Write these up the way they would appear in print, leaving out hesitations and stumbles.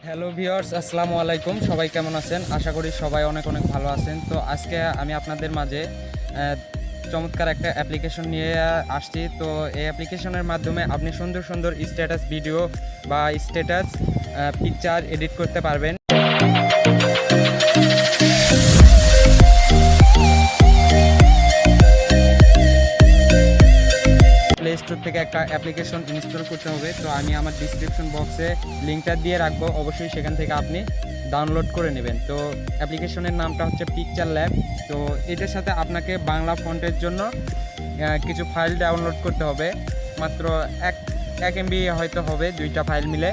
Hello viewers, আসসালামু আলাইকুম। সবাই কেমন আছেন? আশা করি সবাই অনেক অনেক ভালো আছেন। তো আজকে আমি আপনাদের মাঝে চমৎকার একটা অ্যাপ্লিকেশন নিয়ে আসছি। তো এই অ্যাপ্লিকেশনের মাধ্যমে আপনি সুন্দর সুন্দর স্ট্যাটাস ভিডিও বা স্ট্যাটাস পিকচার এডিট করতে পারবেন। প্লে স্টোর থেকে একটা অ্যাপ্লিকেশন ইনস্টল করতে হবে। তো আমি আমার ডিসক্রিপশন বক্সে লিঙ্কটা দিয়ে রাখবো, অবশ্যই সেখান থেকে আপনি ডাউনলোড করে নেবেন। তো অ্যাপ্লিকেশনের নামটা হচ্ছে পিকচার ল্যাব। তো এটার সাথে আপনাকে বাংলা ফন্টের জন্য কিছু ফাইল ডাউনলোড করতে হবে। মাত্র এক এক এমবি হয়তো হবে, দুইটা ফাইল মিলে।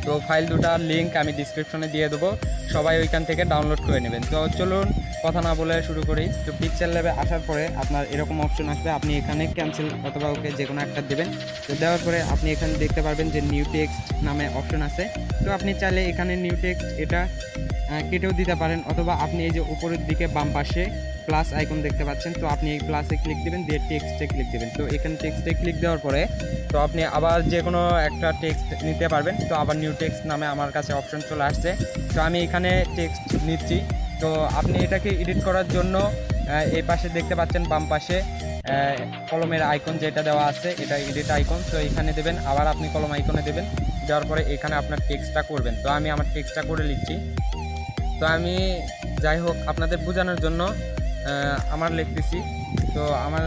তো ফাইল দুটার লিঙ্ক আমি ডিসক্রিপশনে দিয়ে দেবো, সবাই ওইখান থেকে ডাউনলোড করে নেবেন। তো চলুন কথা না বলে শুরু করি। তো পিকচার ল্যাবে আসার পরে আপনার এরকম অপশন আসবে, আপনি এখানে ক্যান্সেল অথবা ওকে যে কোনো একটা দেবেন। তো দেওয়ার পরে আপনি এখানে দেখতে পারবেন যে নিউ টেক্সট নামে অপশন আছে। তো আপনি চাইলে এখানে নিউ টেক্সট এটা কেটেও দিতে পারেন, অথবা আপনি এই যে উপরের দিকে বাম পাশে প্লাস আইকন দেখতে পাচ্ছেন, তো আপনি এই প্লাসে ক্লিক দেবেন, দিয়ে টেক্সটে ক্লিক দেবেন। তো এখানে টেক্সটে ক্লিক দেওয়ার পরে তো আপনি আবার যে কোনো একটা টেক্সট নিতে পারবেন। তো আবার নিউ টেক্সট নামে আমার কাছে অপশন চলে আসছে। তো আমি এখানে টেক্সট নিচ্ছি। তো আপনি এটাকে এডিট করার জন্য এই পাশে দেখতে পাচ্ছেন বাম পাশে কলমের আইকন যেটা দেওয়া আছে, এটা এডিট আইকন। তো এখানে দেবেন, আবার আপনি কলম আইকনে দেবেন, দেওয়ার পরে এখানে আপনার টেক্সটটা করবেন। তো আমি আমার টেক্সটটা করে লিখছি। তো আমি যাই হোক আপনাদের বোঝানোর জন্য আমার লিখতেছি। তো আমার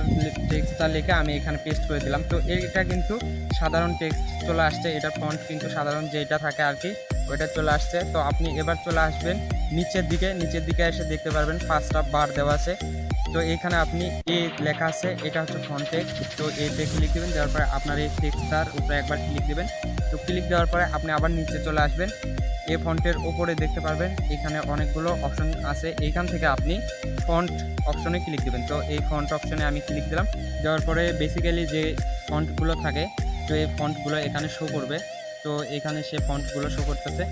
টেক্সটটা লিখে আমি এখানে পেস্ট করে দিলাম। তো এটা কিন্তু সাধারণ টেক্সট চলে আসছে, এটার ফন্ট কিন্তু সাধারণ যেটা থাকে আর কি, ওইটা চলে আসছে। তো আপনি এবার চলে আসবেন নিচের দিকে এসে দেখতে পারবেন 5টা বার দেওয়া আছে। তো এখানে আপনি এ লেখা আছে, এটা হচ্ছে ফন্ট টেক্সট। তো এতে ক্লিক দেবেন, দেওয়ার পরে আপনার এই টেক্সটটার উপরে একবার ক্লিক দেবেন। তো ক্লিক দেওয়ার পরে আপনি আবার নিচে চলে আসবেন, এই ফন্টের ওপরে দেখতে পারবেন এখানে অনেকগুলো অপশন আছে, এইখান থেকে আপনি ফন্ট অপশনে ক্লিক দেবেন। তো এই ফন্ট অপশনে আমি ক্লিক দিলাম, দেওয়ার পরে বেসিক্যালি যে ফন্টগুলো থাকে, তো এই ফন্টগুলো এখানে শো করবে। তো এখানে সে ফন্টগুলো শো করতেছে।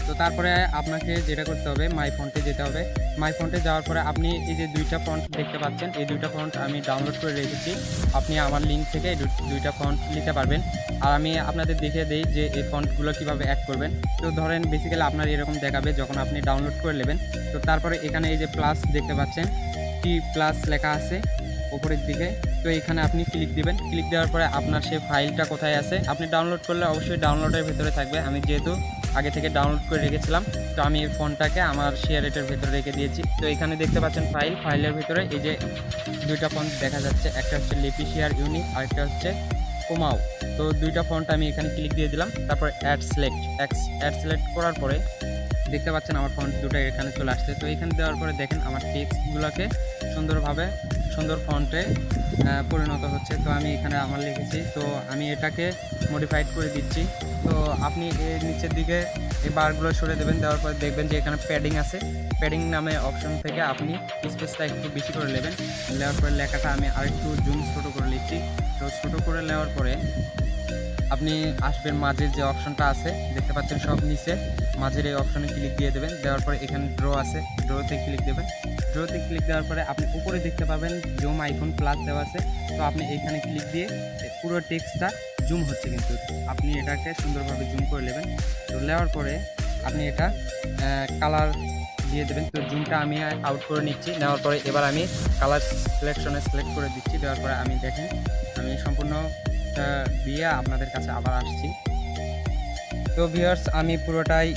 তো তারপরে আপনাকে যেটা করতে হবে, মাই ফন্টে যেতে হবে। মাই ফন্টে যাওয়ার পরে আপনি এই যে দুইটা ফন্ট দেখতে পাচ্ছেন, এই দুইটা ফন্ট আমি ডাউনলোড করে রেখেছি। আপনি আমার লিঙ্ক থেকে এই দুইটা ফন্ট নিতে পারবেন। আর আমি আপনাদের দেখিয়ে দিই যে এই ফন্টগুলো কীভাবে অ্যাড করবেন। তো ধরেন বেসিক্যালি আপনার এরকম দেখাবে যখন আপনি ডাউনলোড করে নেবেন। তো তারপরে এখানে এই যে প্লাস দেখতে পাচ্ছেন, টি প্লাস লেখা আছে উপরের দিকে। তো এখানে আপনি ক্লিক দিবেন, ক্লিক দেওয়ার পরে আপনার সেই ফাইলটা কোথায় আছে, আপনি ডাউনলোড করলে অবশ্যই ডাউনলোডের ভিতরে থাকবে। আমি যেহেতু আগে থেকে ডাউনলোড করে রেখেছিলাম, তো আমি এই ফোনটাকে আমার শেয়ার এটার ভিতরে রেখে দিয়েছি। তো এখানে দেখতে পাচ্ছেন ফাইলের ভিতরে এই যে দুইটা ফন্ট দেখা যাচ্ছে, একটা হচ্ছে লেপি শেয়ার ইউনিক, আরেকটা হচ্ছে কোমাও। তো দুইটা ফন্ট আমি এখানে ক্লিক দিয়ে দিলাম। তারপর অ্যাড সিলেক্ট করার পরে দেখতে পাচ্ছেন আমার ফন্ট দুটো এখানে চলে আসছে। তো এখানে দেওয়ার পরে দেখেন আমার টেক্সটগুলোকে সুন্দর ফন্টে পরিণত হচ্ছে। তো আমি এখানে আমার লিখেছি, তো আমি এটাকে মডিফাইড করে দিচ্ছি। তো আপনি এর নিচের দিকে এই বারগুলো সরে দেবেন, দেওয়ার পরে দেখবেন যে এখানে প্যাডিং আছে। প্যাডিং নামে অপশন থেকে আপনি স্পেসটা একটু বেশি করে নেবেন, নেওয়ার পরে লেখাটা আমি আরেকটু জুম ছোটো করে লিখছি। তো ছোটো করে নেওয়ার পরে আপনি আসবেন মাঝের যে অপশনটা আছে দেখতে পাচ্ছেন সব নিচে, মাঝের এই অপশনে ক্লিক দিয়ে দেবেন। দেওয়ার পরে এখানে ড্র আছে, ড্রতে ক্লিক দেবেন। ড্রতে ক্লিক দেওয়ার পরে আপনি উপরে দেখতে পাবেন জুম আইকন প্লাস দেওয়া আছে। তো আপনি এখানে ক্লিক দিয়ে পুরো টেক্সটটা জুম হচ্ছে, কিন্তু আপনি এটাকে সুন্দরভাবে জুম করে নেবেন। তো নেওয়ার পরে আপনি এটা কালার দিয়ে দেবেন। তো জুমটা আমি আউট করে নিচ্ছি, নেওয়ার পরে এবার আমি কালার সিলেকশনে সিলেক্ট করে দিচ্ছি। দেওয়ার পরে আমি দেখেন আমি সম্পূর্ণ দিয়ে আপনাদের কাছে আবার আসছি। তো ভিউয়ার্স আমি পুরোটাই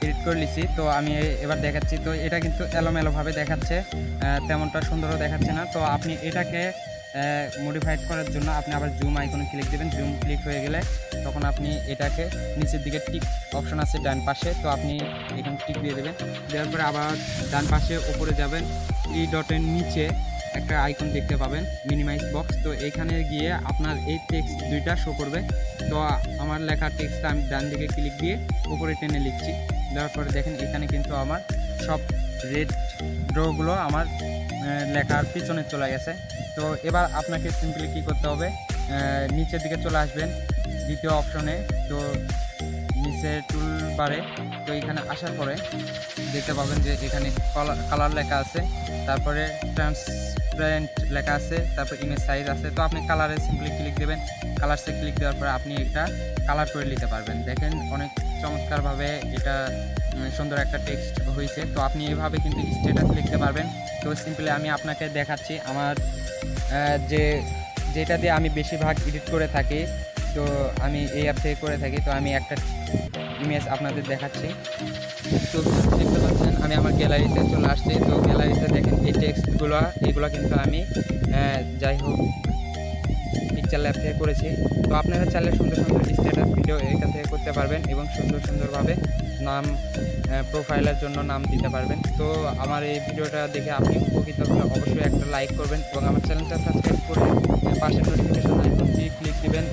এডিট করে নিছি। তো আমি এবার দেখাচ্ছি। তো এটা কিন্তু এলোমেলোভাবে দেখাচ্ছে, তেমনটা সুন্দরও দেখাচ্ছে না। তো আপনি এটাকে মডিফাইড করার জন্য আপনি আবার জুম আইকনে ক্লিক দেবেন। জুম ক্লিক হয়ে গেলে তখন আপনি এটাকে নিচের দিকে টিক অপশন আছে ডান পাশে, তো আপনি এখানে টিক দিয়ে দেবেন। দেওয়ার পরে আবার ডান পাশে উপরে যাবেন, এই ডটের নিচে একটা আইকন দেখতে পাবেন মিনিমাইজ বক্স। তো এখানে গিয়ে আপনার এই টেক্সট দুইটা শো করবে। তো আমার লেখা টেক্সটটা আমি ডান দিকে ক্লিক দিয়ে উপরে টেনে লিখছি। দেওয়ার পরে দেখেন এখানে কিন্তু আমার সব রেড ড্রগুলো আমার লেখার পিছনে চলে গেছে। তো এবার আপনাকে সিম্পলি কী করতে হবে, নিচের দিকে চলে আসবেন দ্বিতীয় অপশনে। তো নিচে টুল বারে, তো এখানে আসার পরে দেখতে পাবেন যে এখানে কালার লেখা আছে, তারপরে ট্রান্সপারেন্ট লেখা আছে, তারপর ইমেজ সাইজ আছে। তো আপনি কালারে সিম্পলি ক্লিক দেবেন, কালারসে ক্লিক দেওয়ার পরে আপনি এটা কালার করে নিতে পারবেন। দেখেন অনেক চমৎকারভাবে এটা সুন্দর একটা টেক্সট হয়েছে। তো আপনি এইভাবে কিন্তু স্ট্যাটাস লিখতে পারবেন। তো সিম্পলি আমি আপনাকে দেখাচ্ছি আমার যেটা দিয়ে আমি বেশিরভাগ এডিট করে থাকি, তো আমি এই অ্যাপ থেকে করে থাকি। তো আমি একটা ইমেজ আপনাদের দেখাচ্ছি। তো দেখতে পাচ্ছেন আমি আমার গ্যালারিতে চলে আসছি। তো গ্যালারিতে দেখেন এই টেক্সটগুলো এগুলো কিন্তু আমি যাই হোক পিকচার ল্যাব থেকে করেছি। তো আপনারা চাইলে সুন্দর সুন্দর স্ট্যাটাস ভিডিও এখান থেকে করতে পারবেন এবং সুন্দর সুন্দরভাবে নাম প্রোফাইলের জন্য নাম দিতে পারবেন। তো আমার এই ভিডিওটা দেখে আপনি উপকৃত হলে অবশ্যই একটা লাইক করবেন এবং আমার চ্যানেলটা সাবস্ক্রাইব করে পাশের নোটিফিকেশন আইকনটি ক্লিক দিবেন।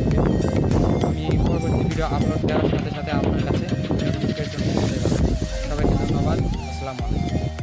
আমি পরবর্তী ভিডিও আপলোড দেওয়ার সাথে সাথে আপনার কাছে নোটিফিকেশন চলে যাবে। সবাইকে ধন্যবাদ। আসসালামু আলাইকুম।